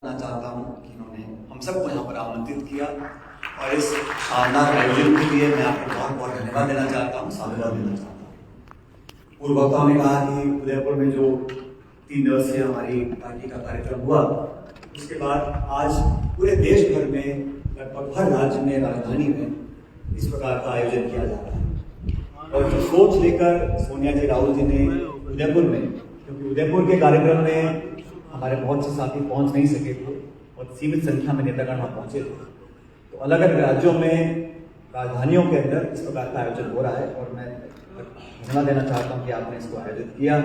चाहता हूँ कि इन्होंने हम सबको यहाँ पर आमंत्रित किया और इस शानदार आयोजन के लिए मैं आपको बहुत बहुत धन्यवाद देना चाहता हूँ, साधुवाद देना चाहता हूँ। पूर्व वक्ताओं ने कहा कि उदयपुर में जो 3 दिवसीय हमारी पार्टी का कार्यक्रम हुआ, उसके बाद आज पूरे देश भर में लगभग हर राज्य में, राजधानी में इस प्रकार का आयोजन किया जा रहा है। और जो सोच लेकर सोनिया जी, राहुल जी ने उदयपुर में, क्योंकि उदयपुर के कार्यक्रम में हमारे बहुत से साथी पहुंच नहीं सके थे और सीमित संख्या में नेतागण वहाँ पहुंचे थे, तो अलग अलग राज्यों में, राजधानियों के अंदर इस प्रकार का आयोजन हो रहा है और मैं धन्यवाद देना चाहता हूँ कि आपने इसको आयोजित किया।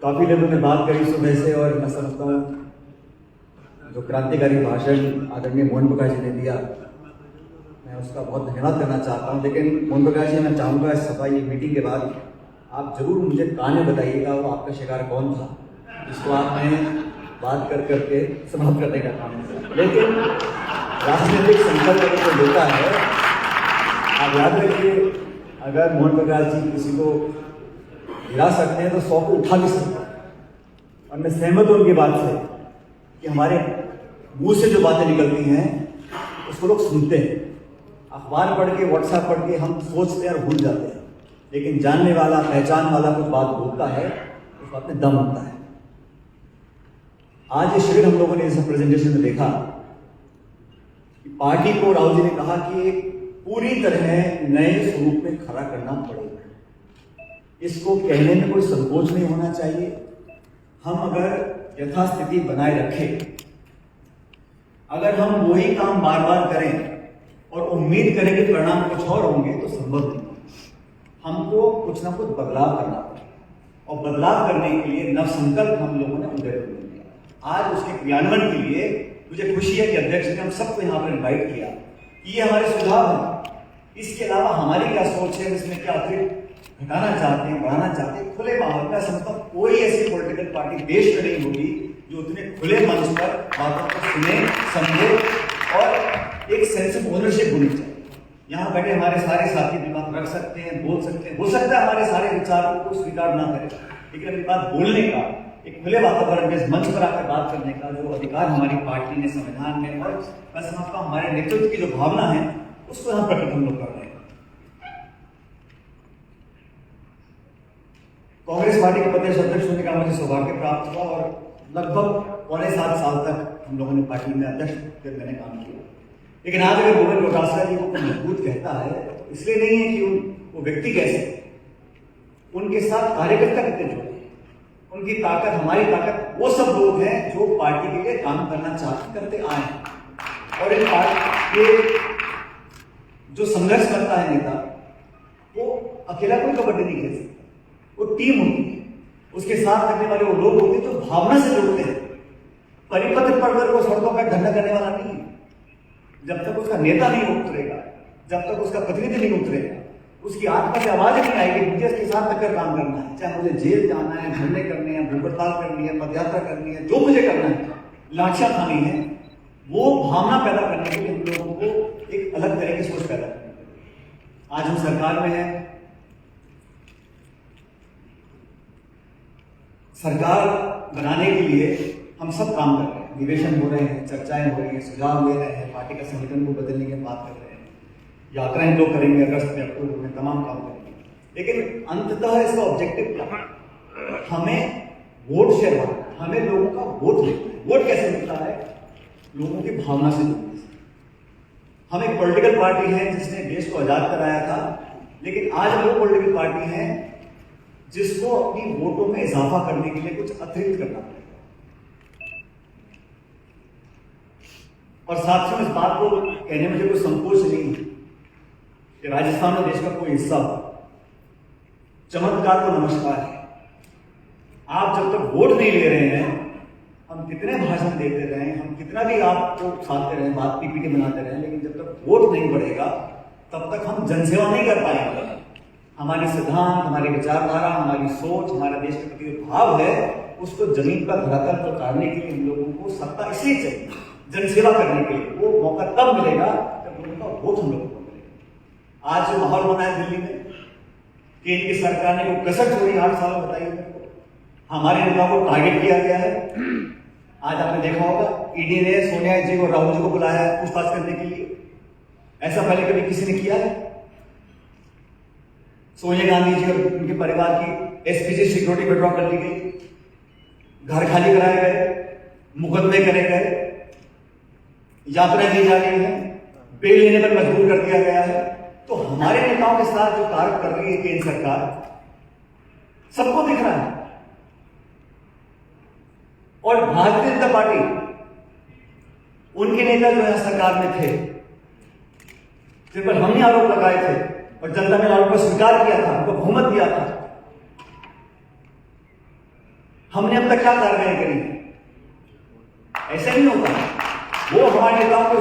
काफी लोगों ने बात करी सुबह से और मैं समझता हूँ जो क्रांतिकारी भाषण आदरणीय मोहन प्रकाश जी ने दिया, मैं उसका बहुत धन्यवाद करना चाहता हूँ। लेकिन मोहन प्रकाश जी, मैं चाहूँगा इस सभा ये मीटिंग के बाद आप जरूर मुझे कान में बताइएगा वो आपका शिकार कौन था जिसको आपने बात कर करके समाप्त करने का काम किया। लेकिन राजनीतिक संकल्प को लेता है, आप याद रखिए, अगर मोहन प्रकाश जी किसी को गिरा सकते हैं तो 100 को उठा भी सकते हैं। और मैं सहमत हूं उनकी बात से कि हमारे मुंह से जो बातें निकलती हैं उसको लोग सुनते हैं, अखबार पढ़ के, व्हाट्सएप पढ़ के हम सोचते हैं और भूल जाते हैं, लेकिन जानने वाला, पहचान वाला कुछ बात बोलता है, उस बात में दम होता है। आज ये शिविर हम लोगों ने इस प्रेजेंटेशन में देखा कि पार्टी को राहुल जी ने कहा कि एक पूरी तरह नए स्वरूप में खड़ा करना पड़ेगा। इसको कहने में कोई संकोच नहीं होना चाहिए। हम अगर यथास्थिति बनाए रखें, अगर हम वही काम बार बार करें और उम्मीद करें कि परिणाम कुछ और होंगे तो संभव नहीं। हमको कुछ ना कुछ बदलाव करना पड़ेगा और बदलाव करने के लिए नवसंकल्प हम लोगों ने उदयपुर में लिया। आज उसके क्रियान्वयन के लिए मुझे खुशी है कि अध्यक्ष ने हम सबको यहाँ पर इन्वाइट किया कि ये हमारे सुझाव हैं, इसके अलावा हमारी क्या सोच है, इसमें क्या अतिरिक्त घटाना चाहते हैं, बढ़ाना चाहते हैं। खुले माहौल में समझता हूँ कोई ऐसी पॉलिटिकल पार्टी देश में नहीं होगी जो उतने खुले मंच पर बातों को सुने, समझे और एक सेंस ऑफ ओनरशिप होनी चाहिए। यहाँ बैठे हमारे सारे साथी अपनी बात रख सकते हैं, बोल सकते हैं, हो सकता है हमारे सारे विचारों को स्वीकार ना करें, लेकिन अपनी बात बोलने का, एक खुले वातावरण में इस मंच पर आकर बात करने का जो अधिकार हमारी पार्टी ने संविधान में, और मैं समझता हूँ हमारे नेतृत्व की जो भावना है उसको यहाँ प्रकट हम लोग कर रहे हैं। कांग्रेस पार्टी के प्रदेश अध्यक्ष होने का मुझे सौभाग्य प्राप्त हुआ और लगभग 6.25 साल तक हम लोगों ने पार्टी में अध्यक्ष के रूप में काम किया। लेकिन आज अगर गोविंद डोटासरा जी को मजबूत कहता है तो इसलिए नहीं है कि वो व्यक्ति कैसे, उनके साथ कार्यकर्ता कितने जुड़े हैं, उनकी ताकत, हमारी ताकत वो सब लोग हैं जो पार्टी के लिए काम करना चाहते, करते आए हैं। और इन पार्टी के जो संघर्ष करता है नेता, वो अकेला कोई कबड्डी नहीं खेल सकता, वो टीम होती है, उसके साथ करने वाले वो लोग होते हैं जो भावना से जुड़ते हैं। परिपत्र पढ़कर वो सड़कों पर धरना करने वाला नहीं है। जब तक उसका नेता नहीं उतरेगा, जब तक उसका प्रतिनिधि नहीं उतरेगा, उसकी आत्मा से आवाज नहीं आएगी मुझे इसके साथ तक काम करना है, चाहे मुझे जेल जाना है, धरने करने हैं, भूख हड़ताल करनी है, पदयात्रा करनी है, जो मुझे करना है, लाठियां खानी है, वो भावना पैदा करने के लिए हम लोगों को एक अलग तरह की सोच पैदा करनी है। आज हम सरकार में हैं, सरकार बनाने के लिए हम सब काम कर रहे हैं, निवेशन हो रहे हैं, चर्चाएं हो रही हैं, सुझाव ले रहे हैं, पार्टी का संगठन को बदलने की बात कर रहे हैं, यात्राएं लोग करेंगे अगस्त में, अक्टूबर में, तमाम काम करेंगे। लेकिन अंततः इसका ऑब्जेक्टिव क्या है? हमें वोट शेयर होना, हमें लोगों का वोट मिलता है। वोट कैसे मिलता है? लोगों की भावना से जुड़ने से। हम एक पॉलिटिकल पार्टी है जिसने देश को आजाद कराया था, लेकिन आज वो पॉलिटिकल पार्टी है जिसको अपनी वोटों में इजाफा करने के लिए कुछ अतिरिक्त करना पड़ेगा। और साथियों, इस बात को कहने में मुझे कोई संकोच नहीं है कि राजस्थान में देश का कोई हिस्सा चमत्कार को नमस्कार है। आप जब तक वोट नहीं ले रहे हैं, हम कितने भाषण देते रहे, हम कितना भी आपको उकसाते रहे, बात पीपीटी बनाते रहे, लेकिन जब तक वोट नहीं बढ़ेगा तब तक हम जनसेवा नहीं कर पाएंगे। हमारे सिद्धांत, हमारी विचारधारा, हमारी सोच, हमारे देश के प्रति जो भाव है, उसको जमीन पर धरातल पर उतारने के लिए हम लोगों को सत्ता इसलिए चाहिए, जनसेवा करने के लिए। वो मौका तब मिलेगा जब उनका वोट हम लोगों को मिलेगा। आज जो माहौल बना है दिल्ली में, केंद्र की सरकार ने वो कसर छोड़ी 8 साल, बताइए मेरे को, हमारे नेताओं को टारगेट किया गया है। आज आपने देखा होगा ईडी ने सोनिया जी और राहुल जी को बुलाया है पूछताछ करने के लिए। ऐसा पहले कभी किसी ने किया है? सोनिया गांधी जी और उनके परिवार की एसपीजी सिक्योरिटी विड्रॉ कर ली गई, घर खाली कराए गए, मुकदमे करे गए, यात्राएं दी जा रही है, बेल लेने पर मजबूर कर दिया गया है। तो हमारे नेताओं के साथ जो कार्य कर रही है केंद्र सरकार, सबको दिख रहा है। और भारतीय जनता पार्टी, उनके नेता जो है सरकार में थे, जिन पर हमने आरोप लगाए थे और जनता ने आरोप को स्वीकार किया था, उनको बहुमत दिया था, हमने अब तक क्या कार्रवाई करी? ऐसा नहीं होता। वो हमारे नेताओं को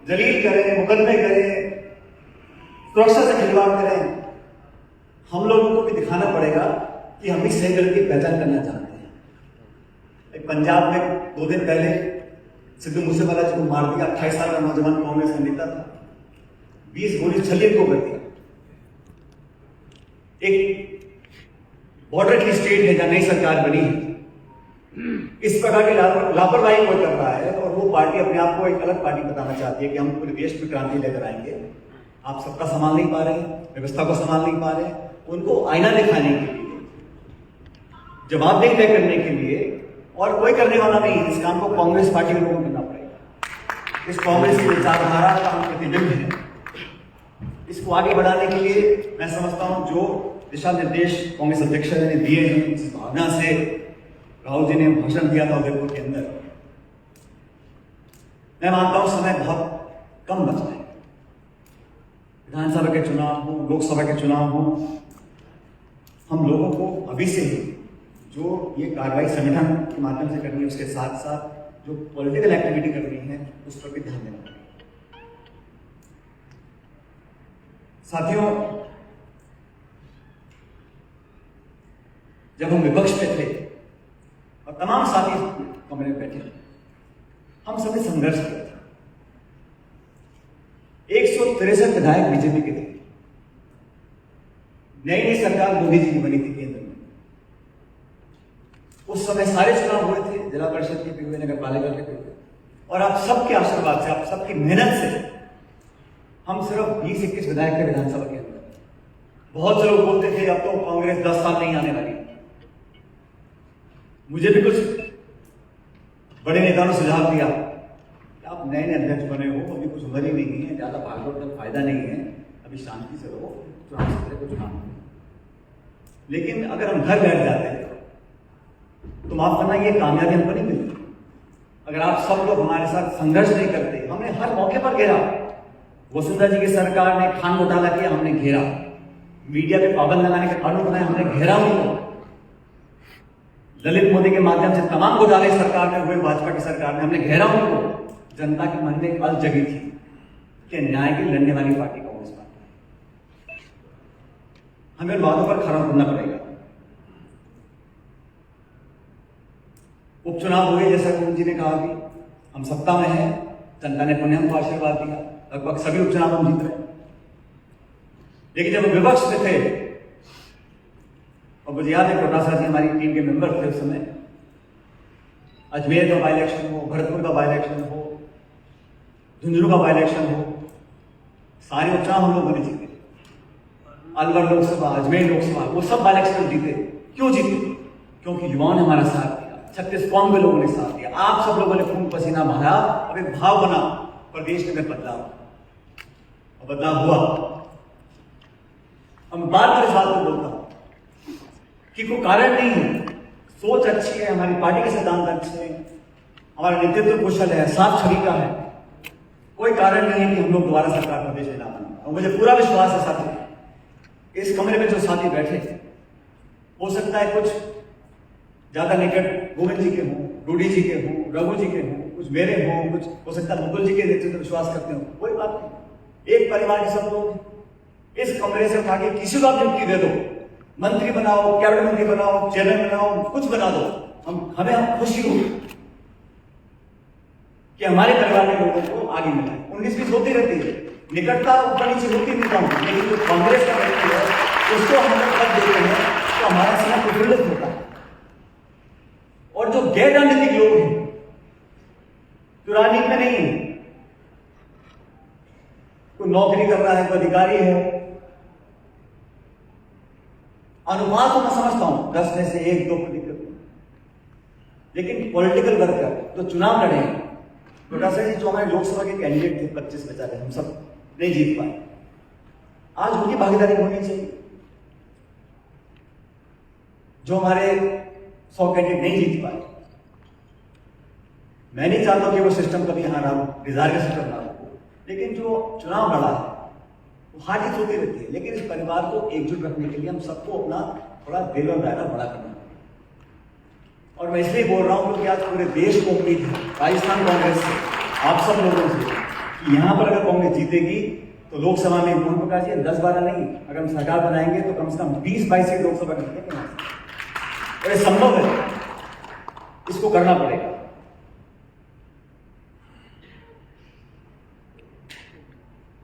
जलील करें, मुकदमे करें, सुरक्षा से खिलवाड़ करें। हम लोगों को भी दिखाना पड़ेगा कि हम भी सही गलती की पहचान करना चाहते हैं। एक पंजाब में 2 दिन पहले सिद्धू मूसेवाला जी को मार दिया। 28 साल का नौजवान कांग्रेस का नेता था, 20 गोली छल्ले को कर दिया। एक बॉर्डर की स्टेट है जहां नई सरकार बनी है, इस प्रकार की लापरवाही कोई कर रहा है और वो पार्टी अपने आप को एक अलग पार्टी बताना चाहती है कि हम पूरे देश में क्रांति लेकर आएंगे। आप सबका संभाल नहीं पा रहे हैं, व्यवस्था को संभाल नहीं पा रहे हैं। उनको आईना दिखाने के लिए, जवाबदेही तय करने के लिए, और कोई करने वाला नहीं। इस काम को कांग्रेस पार्टी के लोगों को करना पड़ेगा। इस कांग्रेस की विचारधारा का हम प्रतिबिंब है। इसको आगे बढ़ाने के लिए मैं समझता हूं जो दिशा निर्देश कांग्रेस अध्यक्ष ने दिए हैं, जिस भावना से राहुल जी ने भाषण दिया था उदयपुर के अंदर, मैं मानता हूं समय बहुत कम बचा है। विधानसभा के चुनाव हो, लोकसभा के चुनाव हो, हम लोगों को अभी से ही जो ये कार्रवाई संगठन के माध्यम से करनी है, उसके साथ साथ जो पॉलिटिकल एक्टिविटी करनी है उस पर भी ध्यान देना पड़ेगा। साथियों, जब हम विपक्ष में थे और तमाम साथी कमरे में बैठे, हम सभी संघर्ष किया था। 163 विधायक बीजेपी के थे। नई सरकार मोदी जी की बनी थी केंद्र में। उस समय सारे चुनाव हुए थे, जिला परिषद के भी हुए, नगर पालिका के भी हुए, और आप सबके आशीर्वाद से, आप सबकी मेहनत से हम सिर्फ 20-21 विधायक थे विधानसभा के अंदर। बहुत से लोग बोलते थे अब तो कांग्रेस 10 साल नहीं आने वाली। मुझे भी कुछ बड़े नेताओं ने सुझाव दिया कि आप नए नए अध्यक्ष बने हो, अभी कुछ उम्र ही नहीं है, ज्यादा भागदौड़ का फायदा नहीं है, अभी शांति से रहो, चुनाव से पहले कुछ काम। लेकिन अगर हम घर बैठ जाते हैं तो माफ करना, ये कामयाबी हमको नहीं मिलती। अगर आप सब लोग हमारे साथ संघर्ष नहीं करते, हमने हर मौके पर घेरा। वसुंधरा जी की सरकार ने खान घोटाला किया, हमने घेरा। मीडिया पे पाबंद लगाने के कानून बनाए, हमने घेरा उनको। ललित मोदी के माध्यम से तमाम घोटाले सरकार में हुए, भाजपा की सरकार में, हमने घेरा उनको। जनता के मन में एक अल जगी थी कि न्याय की लड़ने वाली पार्टी कांग्रेस पार्टी। हमें वादों पर खरा उतरना पड़ेगा। उपचुनाव हुए, जैसा गुरु जी ने कहा कि हम सत्ता में हैं, जनता ने पुण्य हमको आशीर्वाद दिया, लगभग सभी उपचुनाव हम जीत रहे। लेकिन जब विपक्ष में थे, और मुझे याद है कोटासा जी हमारी टीम के मेंबर थे उस समय, अजमेर का बाई इलेक्शन हो, भरतपुर का बाई इलेक्शन हो, झुंझुनू का बाई इलेक्शन हो, सारे उपचुनाव हम लोगों ने जीते। अलवर लोकसभा, अजमेर लोकसभा, वो सब बाई इलेक्शन जीते। क्यों जीते? क्योंकि युवाओं ने हमारा साथ दिया, 36 कौम के लोगों ने साथ दिया, आप सब लोगों ने खून पसीना बहाया, अब एक भाव बना प्रदेश में बदलाव, और बदलाव हुआ। हम बार बार इस बात को बोलता हूं कि कोई कारण नहीं है, सोच अच्छी है, हमारी पार्टी के सिद्धांत अच्छे हैं, हमारा नेतृत्व कुशल है, साफ छवि का है, कोई कारण नहीं है कि हम लोग दोबारा सरकार प्रदेश में ना बने। और मुझे पूरा विश्वास है साथी, इस कमरे में जो साथी बैठे, हो सकता है कुछ ज्यादा निकट गोविंद जी के हों, रूडी जी के हों, रघु जी के हों, कुछ मेरे हों, कुछ हो सकता है मुकुल जी के नेतृत्व विश्वास करते हो, कोई बात नहीं। एक परिवार के सब लोग इस कमरे से उठा के किसी को आप नियुक्ति दे दो, मंत्री बनाओ, कैबिनेट मंत्री बनाओ, चेयरमैन बनाओ, कुछ बना दो, हमें खुशी होगी कि हमारे परिवार के लोगों को आगे मिला। 19-20 होती रहती है, निकटता ऊपर नीचे होती नहीं कम, लेकिन जो कांग्रेस का व्यक्ति है उसको हम लोग पद देते हैं तो हमारा सीना प्रफुल्लित होता है। जो गैर राजनीतिक लोग हैं, जो राजनीति में नहीं है, कोई नौकरी कर रहा है, कोई अधिकारी है, अनुपात तो मैं समझता हूं 10 में से 1-2 को दिक्कत नहीं, लेकिन पॉलिटिकल वर्कर जो चुनाव लड़े हैं, प्रोफेसर जी जो हमारे लोकसभा के कैंडिडेट थे 25 बेचारे, हम सब नहीं जीत पाए, आज उनकी भागीदारी होनी चाहिए। जो हमारे 100 कैंडिडेट नहीं जीत पाए, मैं नहीं चाहता कि वो सिस्टम कभी यहां रहा, डिजायर का सिस्टम रहा, लेकिन जो चुनाव लड़ा है वो हार जीत होती रहती है, लेकिन इस परिवार को एकजुट रखने के लिए हम सबको अपना थोड़ा दिल और दायरा बड़ा करना है। और मैं इसलिए बोल रहा हूं क्योंकि आज पूरे देश को उम्मीद है राजस्थान कांग्रेस से, आप सब लोगों से, कि यहां पर अगर कांग्रेस जीतेगी तो लोकसभा में मोहन प्रकाश जी 10-12 नहीं, अगर हम सरकार बनाएंगे तो कम से कम 20-22 सीट लोकसभा में जीतेंगे, और ये संभव है, इसको करना पड़ेगा।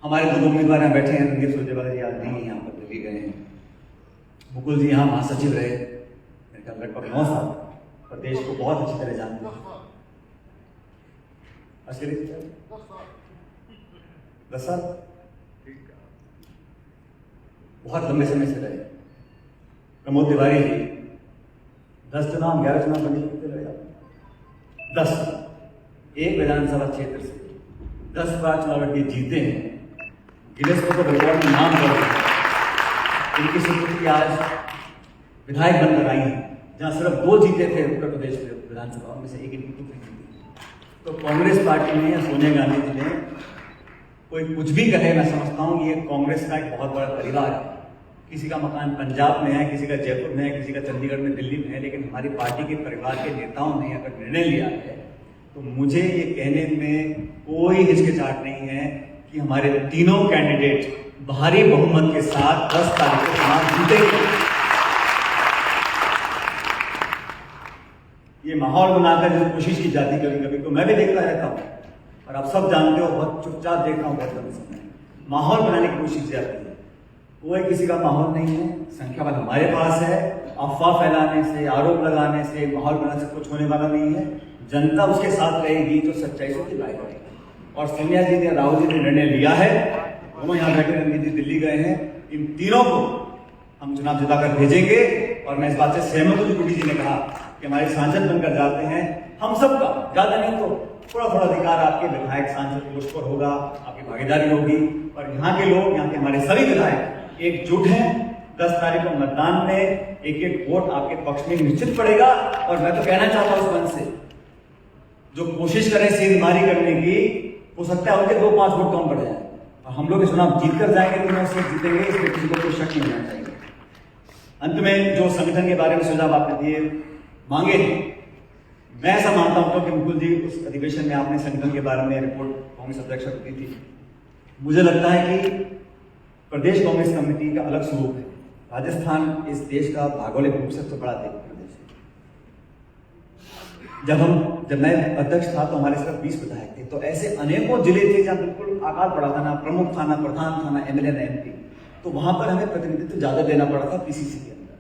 हमारे 2 उम्मीदवार यहाँ बैठे हैं, रणदीप सुरजेवाला जी आज नहीं है, यहाँ पर दिल्ली गए हैं, मुकुल जी यहाँ महासचिव रहे मेरे ख्याल लगभग 9 साल, और देश को बहुत अच्छी तरह जानते हैं। 10 साल बहुत लंबे समय से रहे। प्रमोद तिवारी जी 10 चुनाव 11 चुनाव पंजीकृत लड़े, 10 एक विधानसभा क्षेत्र से 10 बार चुनाव लड़के जीते हैं, गिनेस बुक ऑफ रिकॉर्ड में नाम दर्ज है। इनकी स्वीकृति आज विधायक बनकर आई है, जहां सिर्फ 2 जीते थे उत्तर प्रदेश में विधानसभा में से, एक इनकी पुत्री जीती। तो कांग्रेस पार्टी ने या सोनिया गांधी जी ने, कोई कुछ भी कहे, मैं समझता हूं ये कांग्रेस का एक बहुत बड़ा परिवार है। किसी का मकान पंजाब में है, किसी का जयपुर में है, किसी का चंडीगढ़ में, दिल्ली में है, लेकिन हमारी पार्टी के परिवार के नेताओं ने अगर निर्णय लिया है तो मुझे ये कहने में कोई हिचकिचाहट नहीं है कि हमारे तीनों कैंडिडेट भारी बहुमत के साथ 10 तारीख को चुनाव जीतेंगे। ये माहौल बनाकर जो कोशिश की जाती कभी कभी, तो मैं भी देखता रहता हूँ, और आप सब जानते हो, बहुत चुपचाप देख रहा हूँ बहुत लंबे समय, माहौल बनाने की कोशिश जाती है। कोई किसी का माहौल नहीं है, संख्या बल हमारे पास है, अफवाह फैलाने से, आरोप लगाने से माहौल बनाने से कुछ होने वाला नहीं है। जनता उसके साथ रहेगी जो सच्चाई से दिलाई करेगी। और सोनिया जी ने, राहुल जी ने निर्णय लिया है, दोनों यहाँ बैठे, रणजीत जी दिल्ली गए हैं, इन तीनों को हम चुनाव जिताकर भेजेंगे। और मैं इस बात से सहमत हूँ जो कुटी जी ने कहा कि हमारे सांसद बनकर जाते हैं, हम सबका ज्यादा नहीं तो थोड़ा थोड़ा अधिकार आपके विधायक सांसद पोस्ट पर होगा, आपकी भागीदारी होगी। और यहाँ के लोग, यहाँ के हमारे सभी विधायक एकजुट हैं। 10 तारीख को मतदान में एक वोट आपके पक्ष में निश्चित पड़ेगा। और मैं तो कहना चाहता हूं उस मंच से, जो कोशिश करें सीधमारी करने की, हो सकता है उनके 2-5 वोट कम पड़ जाए, और हम लोग चुनाव जीत कर जाएंगे, तो सीट जीतेंगे, इसमें किसी को कोई शक नहीं होना चाहिए। अंत में जो संगठन के बारे में सुझाव आपने दिए, मांगे, मैं ऐसा मानता हूं कि मुकुल जी उस अधिवेशन में आपने संगठन के बारे में रिपोर्ट कांग्रेस अध्यक्ष को दी थी। मुझे लगता है कि प्रदेश कांग्रेस कमेटी का अलग स्वरूप है। राजस्थान इस देश का भौगोलिक रूप से सबसे बड़ा प्रदेश है। जब मैं अध्यक्ष था तो हमारे सिर्फ 20 विधायक थे, तो ऐसे अनेकों जिले थे जहां बिल्कुल आकार पड़ा था, ना प्रमुख था, ना प्रधान था, ना एमएलए, ना एमपी। तो वहां पर हमें प्रतिनिधित्व ज्यादा देना पड़ा था पीसीसी के अंदर।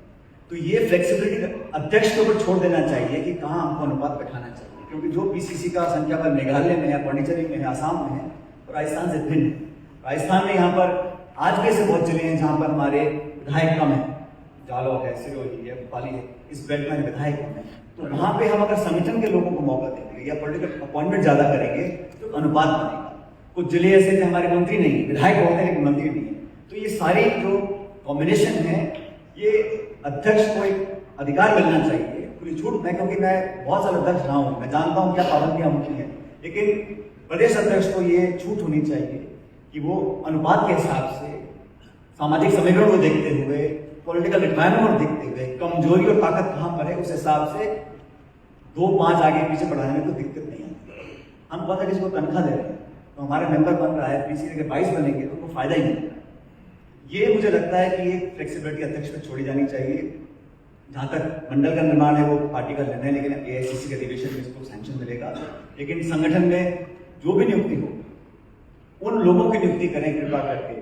तो ये फ्लेक्सिबिलिटी अध्यक्ष के ऊपर छोड़ देना चाहिए कि कहाँ हमको अनुपात बैठाना चाहिए, क्योंकि जो पीसीसी का संख्या बल मेघालय में है, पांडिचेरी में है, आसाम में है, और राजस्थान से भिन्न है। राजस्थान में यहाँ पर आज भी ऐसे बहुत जिले हैं जहां पर हमारे विधायक कम है, जालौर है, सिरोही है, भोपाली है, इस बेल्ट में विधायक कम है। तो वहां पे हम अगर संगठन के लोगों को मौका देंगे या पॉलिटिकल अपॉइंटमेंट ज्यादा करेंगे तो अनुपात बनेगा। कुछ जिले ऐसे थे हमारे मंत्री नहीं, विधायक होते हैं लेकिन मंत्री नहीं है। तो ये सारे जो कॉम्बिनेशन है, ये अध्यक्ष को एक अधिकार मिलना चाहिए। पूरी छूट मैं, क्योंकि मैं बहुत साल अध्यक्ष रहा हूं, मैं जानता हूं क्या पाबंदियां होती हैं, लेकिन प्रदेश अध्यक्ष को ये छूट होनी चाहिए कि वो अनुपात के हिसाब से, सामाजिक समीकरण को देखते हुए, पॉलिटिकल रिक्वायरमेंट को देखते हुए, कमजोरी और ताकत कहां पर है, उस हिसाब से 2-5 आगे पीछे बढ़ाने में तो दिक्कत नहीं आती। हम पता किसी को तनख्वाह दे रहे हैं तो हमारा मेंबर बन रहा है, पीसीसी के 22 बनेंगे तो उनको फायदा ही नहीं है। ये मुझे लगता है कि ये फ्लेक्सिबिलिटी अध्यक्ष पे छोड़ी जानी चाहिए। जहां तक मंडल का निर्माण है वो पार्टी का निर्णय, लेकिन एआईसीसी के अधिवेशन में इसको सैंक्शन मिलेगा। लेकिन संगठन में जो भी नियुक्ति हो, उन लोगों की नियुक्ति करें कृपा करके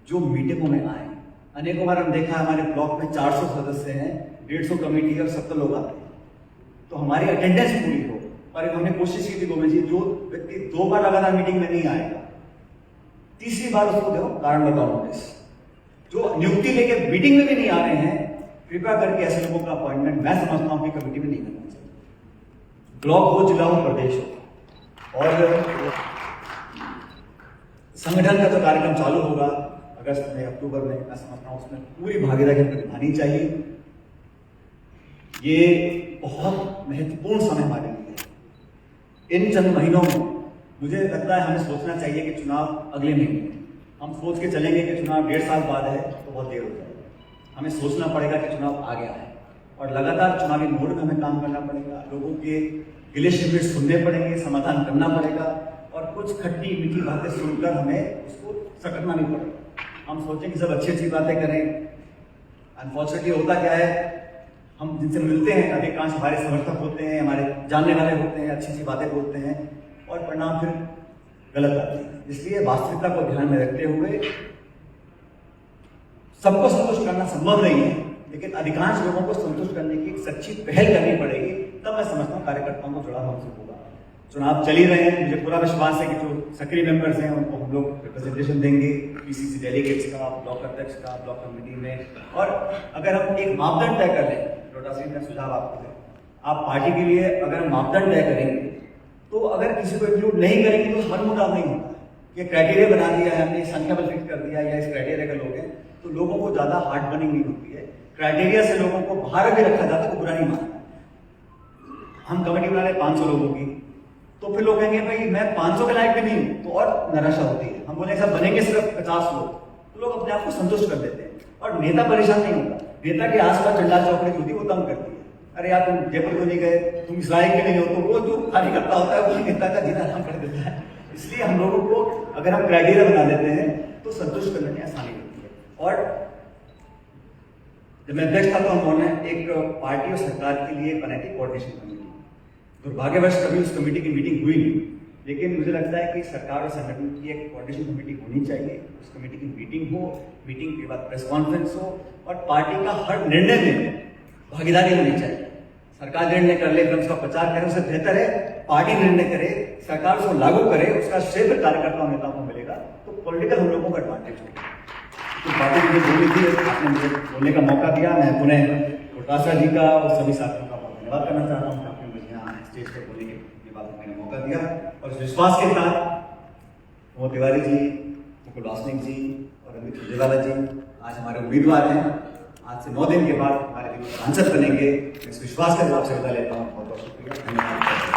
जो मीटिंगों में आए। अनेकों बार हम देखा हमारे ब्लॉक में 400 सदस्य हैं, 150 कमेटी और 70 लोग आते हैं। तो हमारी अटेंडेंस पूरी हो। और हमने कोशिश की थी गोविंद जी, जो व्यक्ति 2 बार लगातार मीटिंग में नहीं आएगा, तीसरी बार उसको दो कारण बताओ नोटिस। जो नियुक्ति लेके मीटिंग में भी नहीं आ रहे हैं, कृपया करके ऐसे लोगों का अपॉइंटमेंट मैं समझता हूं कि कमेटी में नहीं करना चाहिए। ब्लॉक हो, जिला हो, प्रदेश हो। और संगठन का जो कार्यक्रम चालू होगा अगस्त में, अक्टूबर में, मैं समझता हूं उसमें पूरी भागीदारी निभानी चाहिए। ये बहुत महत्वपूर्ण समय हमारे लिए है। इन चंद महीनों में मुझे लगता है हमें सोचना चाहिए कि चुनाव अगले महीने, हम सोच के चलेंगे कि चुनाव 1.5 साल बाद है तो बहुत देर हो जाएगी। हमें सोचना पड़ेगा कि चुनाव आ गया है और लगातार चुनावी मोड में हमें काम करना पड़ेगा। लोगों के गिले शिकवे सुनने पड़ेंगे, समाधान करना पड़ेगा और कुछ खट्टी मीठी बातें सुनकर हमें उसको सकटना नहीं पड़ेगा। हम सोचें कि सब अच्छी अच्छी बातें करें। अनफॉर्चुनेटली होता क्या है, हम जिनसे मिलते हैं अधिकांश हमारे समर्थक होते हैं, हमारे जानने वाले होते हैं, अच्छी अच्छी बातें बोलते हैं और परिणाम फिर गलत आते हैं। इसलिए वास्तविकता को ध्यान में रखते हुए सबको संतुष्ट करना संभव नहीं है, लेकिन अधिकांश लोगों को संतुष्ट करने की एक सच्ची पहल करनी पड़ेगी। तब मैं समझता हूँ कार्यकर्ताओं को जुड़ाव हमसे होगा। चुनाव चल ही रहे हैं, मुझे पूरा विश्वास है कि जो सक्रिय मेंबर्स हैं उनको हम लोग रिप्रेजेंटेशन देंगे, पीसीसी डेलीगेट्स का, ब्लॉक अध्यक्ष का, ब्लॉक कमेटी में। और अगर हम एक मापदंड तय कर लें, रोटा सिंह का सुझाव आपको है, आप पार्टी के लिए अगर हम मापदंड तय करेंगे तो अगर किसी को इंक्लूड नहीं करेंगे तो मनमुटाव नहीं होता। ये क्राइटेरिया बना दिया है हमने, संख्या बल फिक्स कर दिया या इस क्राइटेरिया के लोग हैं तो लोगों को ज्यादा हार्ट बर्निंग नहीं होती है। क्राइटेरिया से लोगों को बाहर भी रखा जाता है तो बुरा नहीं मानता। हम कमेटी बना रहे 500 लोगों की, तो फिर लोग कहेंगे भाई मैं 500 के लायक भी नहीं हूं, तो और निराशा होती है। हम बोले सब बनेंगे सिर्फ 50 लोग, तो लोग अपने आप को संतुष्ट कर देते हैं और नेता परेशान नहीं होता। नेता के आसपास चंडाल चौकड़ी होती है, वो तंग करती है। अरे यार तुम जयपुर क्यों नहीं गए, तुम इस लायक के नहीं हो, तो वो जो कार्यकर्ता होता है वो नेता का जीना आराम कर देता है। इसलिए हम लोगों को अगर हम क्राइटेरिया बना देते हैं तो संतुष्ट करने में आसानी होती है। और जब मैं अध्यक्ष था तो हमने एक पार्टी और सरकार के लिए बनाई थी कोऑर्डिनेशन कमेटी। दुर्भाग्यवश कभी उस कमेटी की मीटिंग हुई नहीं, लेकिन मुझे लगता है कि सरकार और संगठन की एक कोऑर्डिनेशन कमेटी होनी चाहिए। उस कमेटी की मीटिंग हो, मीटिंग के बाद प्रेस कॉन्फ्रेंस हो और पार्टी का हर निर्णय में भागीदारी होनी चाहिए। सरकार निर्णय कर ले, उसका प्रचार करे, उससे बेहतर है पार्टी निर्णय करे, सरकार उसको लागू करे, उसका श्रेय फिर कार्यकर्ताओं नेताओं को मिलेगा, तो पॉलिटिकल हम लोगों का एडवांटेज होगा। तो बातें मुझे बोली थी, आपने मुझे बोलने का मौका दिया। मैं पुनः कोटासा जी का और सभी साथियों का बहुत धन्यवाद करना चाहता हूँ कि आपने मुझे यहाँ स्टेज पर बोलने के बाद मैंने मौका दिया। और इस विश्वास के साथ मोहन तिवारी जी, मुकुल वासनिक जी और अमित सुरजेवाला जी आज हमारे उम्मीदवार हैं। आज से 9 दिन के बाद हमारे सांसद बनेंगे। इस विश्वास के साथ आपसे विदा लेता हूँ। बहुत बहुत शुक्रिया, धन्यवाद।